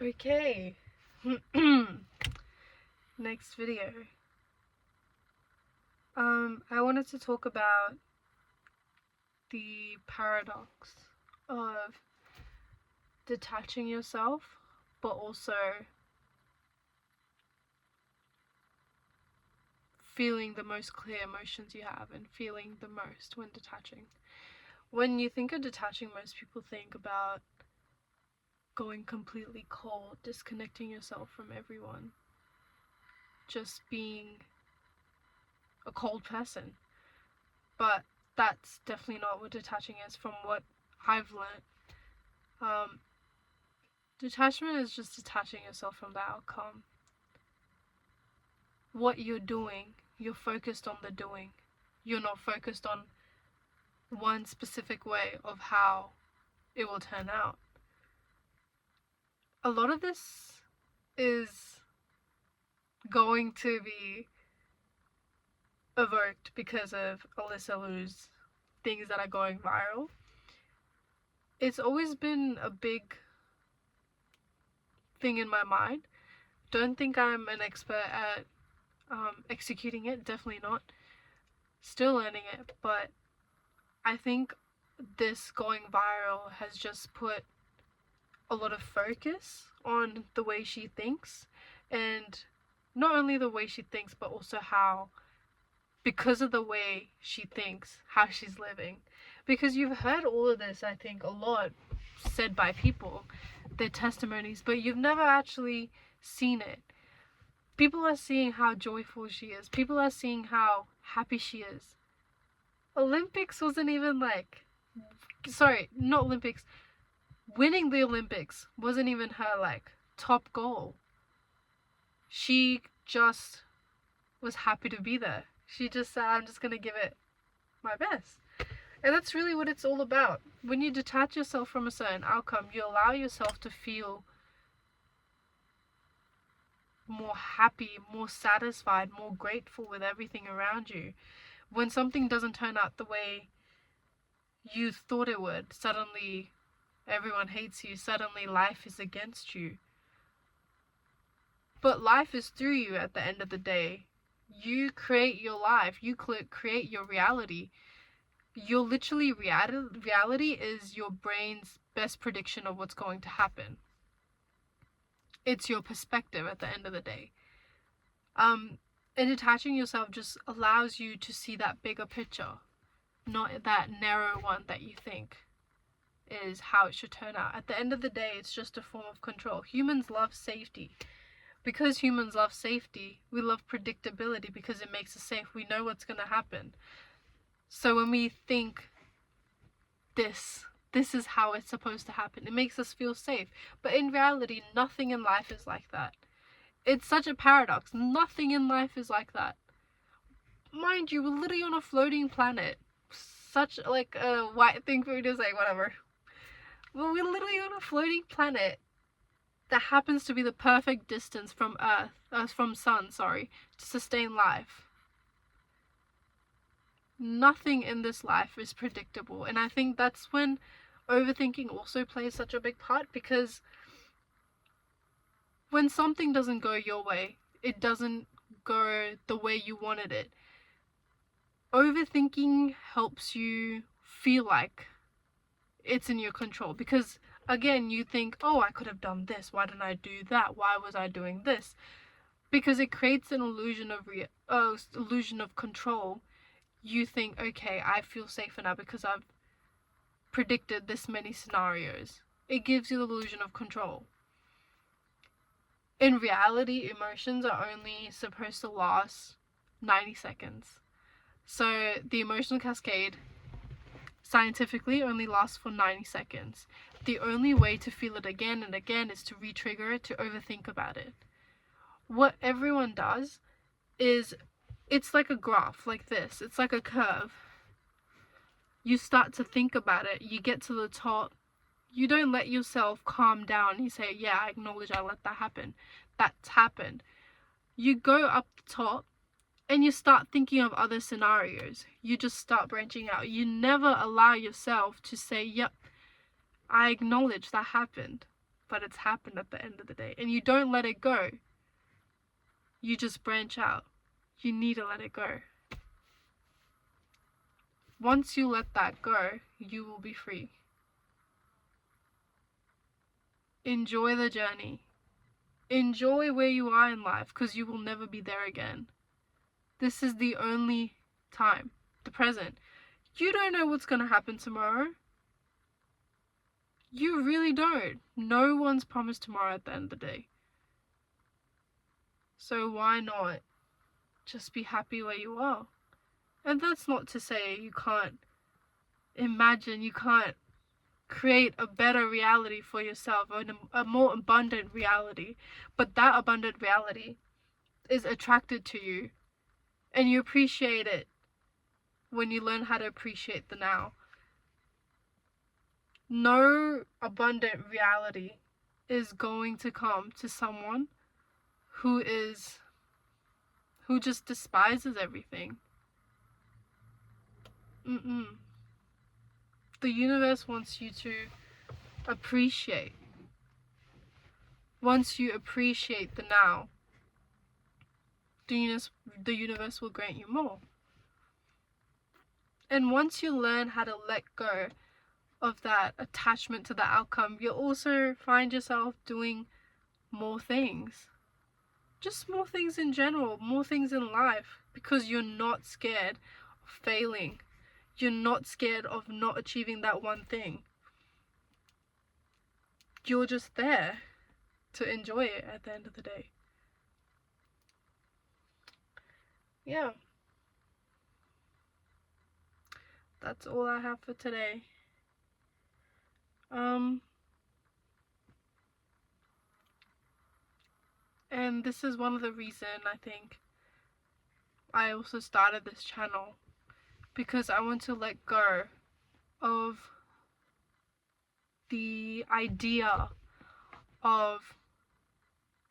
Okay. Next video. I wanted to talk about the paradox of detaching yourself, but also feeling the most clear emotions you have and feeling the most when detaching. When you think of detaching, most people think about going completely cold, disconnecting yourself from everyone, just being a cold person. But that's definitely not what detaching is from what I've learned. Detachment is just detaching yourself from the outcome. What you're doing, you're focused on the doing. You're not focused on one specific way of how it will turn out. A lot of this is going to be evoked because of Alyssa Liu's things that are going viral. It's always been a big thing in my mind. Don't think I'm an expert at executing it, definitely not. Still learning it, but I think this going viral has just put a lot of focus on the way she thinks, and not only the way she thinks, but also how, because of the way she thinks, how she's living. Because you've heard all of this, I think, a lot said by people, their testimonies, but you've never actually seen it. People are seeing how joyful she is. People are seeing how happy she is. Olympics wasn't even like, sorry, not Olympics. Winning the Olympics wasn't even her like top goal. She just was happy to be there. She just said, I'm just gonna give it my best. And that's really what it's all about. When you detach yourself from a certain outcome, you allow yourself to feel more happy, more satisfied, more grateful with everything around you. When something doesn't turn out the way you thought it would, suddenly everyone hates you, suddenly life is against you. But life is through you at the end of the day. You create your life, you create your reality. Your literally reality is your brain's best prediction of what's going to happen. It's your perspective at the end of the day. And detaching yourself just allows you to see that bigger picture, not that narrow one that you think is how it should turn out. At the end of the day, it's just a form of control. Humans love safety. Because humans love safety, we love predictability because it makes us safe. We know what's going to happen. So when we think this is how it's supposed to happen, it makes us feel safe. But in reality, nothing in life is like that. It's such a paradox. Nothing in life is like that. Mind you, we're literally on a floating planet. Such like a white thing for me to say, whatever. Well, we're literally on a floating planet that happens to be the perfect distance from from sun, to sustain life. Nothing in this life is predictable, and I think that's when overthinking also plays such a big part, because when something doesn't go your way, it doesn't go the way you wanted it. Overthinking helps you feel like it's in your control, because again, you think, oh, I could have done this, why didn't I do that, why was I doing this? Because it creates an illusion of control. You think, okay, I feel safer now because I've predicted this many scenarios. It gives you the illusion of control. In reality, emotions are only supposed to last 90 seconds. So the emotional cascade scientifically only lasts for 90 seconds. The only way to feel it again and again is to re-trigger it, to overthink about it. What everyone does is, it's like a graph, like this. It's like a curve. You start to think about it, you get to the top, you don't let yourself calm down. You say, yeah, I acknowledge I let that happen. That's happened. You go up the top and you start thinking of other scenarios. You just start branching out. You never allow yourself to say, yep, I acknowledge that happened. but it's happened at the end of the day. And you don't let it go. You just branch out. You need to let it go. Once you let that go, you will be free. Enjoy the journey. Enjoy where you are in life, because you will never be there again. This is the only time, the present. You don't know what's going to happen tomorrow. You really don't. No one's promised tomorrow at the end of the day. So why not just be happy where you are? And that's not to say you can't imagine, you can't create a better reality for yourself, a more abundant reality. But that abundant reality is attracted to you, and you appreciate it when you learn how to appreciate the now. No abundant reality is going to come to someone who just despises everything. The universe wants you to appreciate. Once you appreciate the now, the universe will grant you more. And once you learn how to let go of that attachment to the outcome, you'll also find yourself doing more things. Just more things in general, more things in life, because you're not scared of failing. You're not scared of not achieving that one thing. You're just there to enjoy it at the end of the day. Yeah. That's all I have for today. And this is one of the reasons I think I also started this channel, because I want to let go of the idea of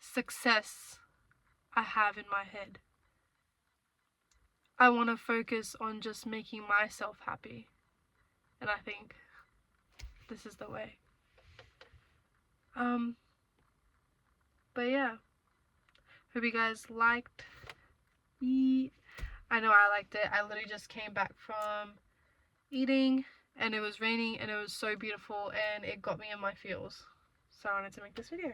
success I have in my head. I want to focus on just making myself happy. And I think this is the way. But yeah. Hope you guys liked I know I liked it. I literally just came back from eating, and it was raining, and it was so beautiful, and it got me in my feels. So I wanted to make this video.